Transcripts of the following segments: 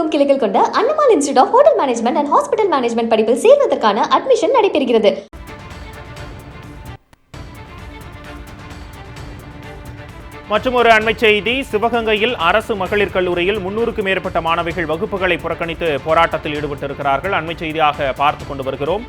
தமிழகமெங்கும் கிளைகள் கொண்ட Annamal institute of hotel management and hospital management படிப்பில் சேர்வதற்கான அட்மிஷன் நடைபெறுகிறது. மற்றும் ஒரு அண்மை செய்தி, சிவகங்கையில் அரசு மகளிர் கல்லூரியில் 300க்கும் மேற்பட்ட மாணவிகள் வகுப்புகளை புறக்கணித்து போராட்டத்தில் ஈடுபட்டிருக்கிறார்கள். அண்மை செய்தியாக பார்த்துக் கொண்டு வருகிறோம்.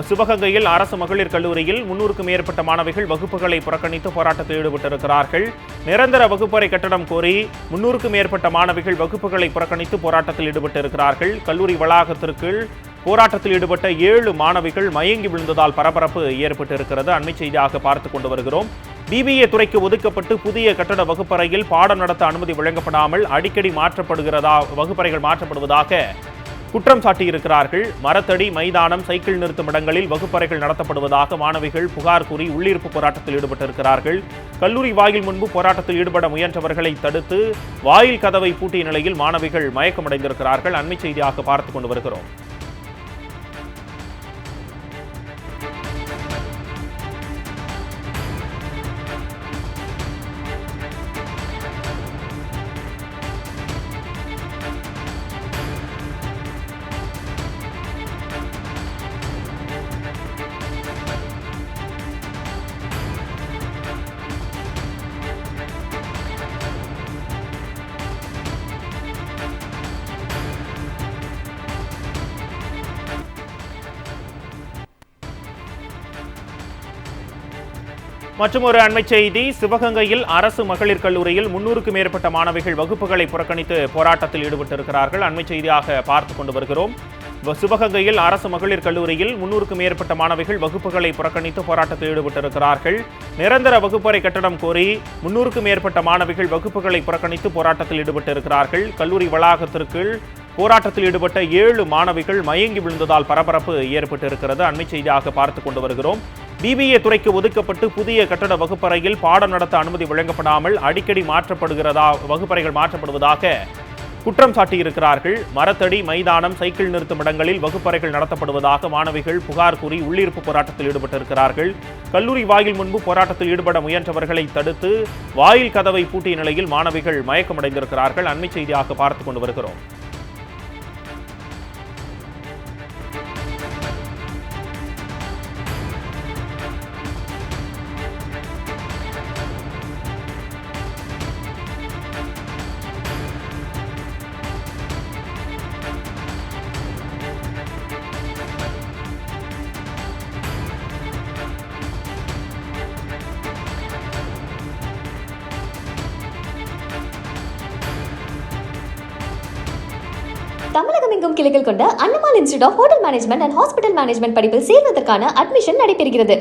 சிவகங்கையில் அரசு மகளிர் கல்லூரியில் 300க்கும் மேற்பட்ட மாணவிகள் வகுப்புகளை புறக்கணித்து போராட்டத்தில் ஈடுபட்டிருக்கிறார்கள். நிரந்தர வகுப்பறை கட்டடம் கோரி 300க்கும் மேற்பட்ட மாணவிகள் வகுப்புகளை புறக்கணித்து போராட்டத்தில் ஈடுபட்டிருக்கிறார்கள். கல்லூரி வளாகத்திற்குள் போராட்டத்தில் ஈடுபட்ட 7 மாணவிகள் மயங்கி விழுந்ததால் பரபரப்பு ஏற்பட்டிருக்கிறது. அண்மை செய்தியாக பார்த்துக் கொண்டு வருகிறோம். BBA துறைக்கு ஒதுக்கப்பட்டு புதிய கட்டட வகுப்பறையில் பாடம் நடத்த அனுமதி வழங்கப்படாமல் அடிக்கடி வகுப்பறைகள் மாற்றப்படுவதாக குற்றம் சாட்டியிருக்கிறார்கள். மரத்தடி, மைதானம், சைக்கிள் நிறுத்தும் இடங்களில் வகுப்பறைகள் நடத்தப்படுவதாக மாணவிகள் புகார் கூறி உள்ளிருப்பு போராட்டத்தில் ஈடுபட்டிருக்கிறார்கள். கல்லூரி வாயில் முன்பு போராட்டத்தில் ஈடுபட முயன்றவர்களை தடுத்து வாயில் கதவை பூட்டிய நிலையில் மாணவிகள் மயக்கமடைந்திருக்கிறார்கள். அண்மை செய்தியாக பார்த்துக் கொண்டு வருகிறோம். மற்றும் ஒரு அண்மை செய்தி, சிவகங்கையில் அரசு மகளிர் கல்லூரியில் 300க்கும் மேற்பட்ட மாணவிகள் வகுப்புகளை புறக்கணித்து போராட்டத்தில் ஈடுபட்டிருக்கிறார்கள். அண்மை செய்தியாக பார்த்துக் கொண்டு வருகிறோம். சிவகங்கையில் அரசு மகளிர் கல்லூரியில் 300க்கும் மேற்பட்ட மாணவிகள் வகுப்புகளை புறக்கணித்து போராட்டத்தில் ஈடுபட்டிருக்கிறார்கள். நிரந்தர வகுப்பறை கட்டடம் கோரி 300க்கும் மேற்பட்ட மாணவிகள் வகுப்புகளை புறக்கணித்து போராட்டத்தில் ஈடுபட்டிருக்கிறார்கள். கல்லூரி வளாகத்திற்குள் போராட்டத்தில் ஈடுபட்ட 7 மாணவிகள் மயங்கி விழுந்ததால் பரபரப்பு ஏற்பட்டிருக்கிறது. அண்மை செய்தியாக பார்த்துக் கொண்டு வருகிறோம். BBA துறைக்கு ஒதுக்கப்பட்டு புதிய கட்டட வகுப்பறையில் பாடம் நடத்த அனுமதி வழங்கப்படாமல் அடிக்கடி வகுப்பறைகள் மாற்றப்படுவதாக குற்றம் சாட்டியிருக்கிறார்கள். மரத்தடி, மைதானம், சைக்கிள் நிறுத்தும் இடங்களில் வகுப்பறைகள் நடத்தப்படுவதாக மாணவிகள் புகார் கூறி உள்ளிருப்பு போராட்டத்தில் ஈடுபட்டிருக்கிறார்கள். கல்லூரி வாயில் முன்பு போராட்டத்தில் ஈடுபட முயன்றவர்களை தடுத்து வாயில் கதவை பூட்டிய நிலையில் மாணவிகள் மயக்கமடைந்திருக்கிறார்கள். அண்மை செய்தியாக பார்த்துக் கொண்டு வருகிறோம். தமிழகமெங்கும் கிளைகள் கொண்ட Annamal institute of hotel management and hospital management படிப்பில் சேர்வதற்கான அட்மிஷன் நடைபெறுகிறது.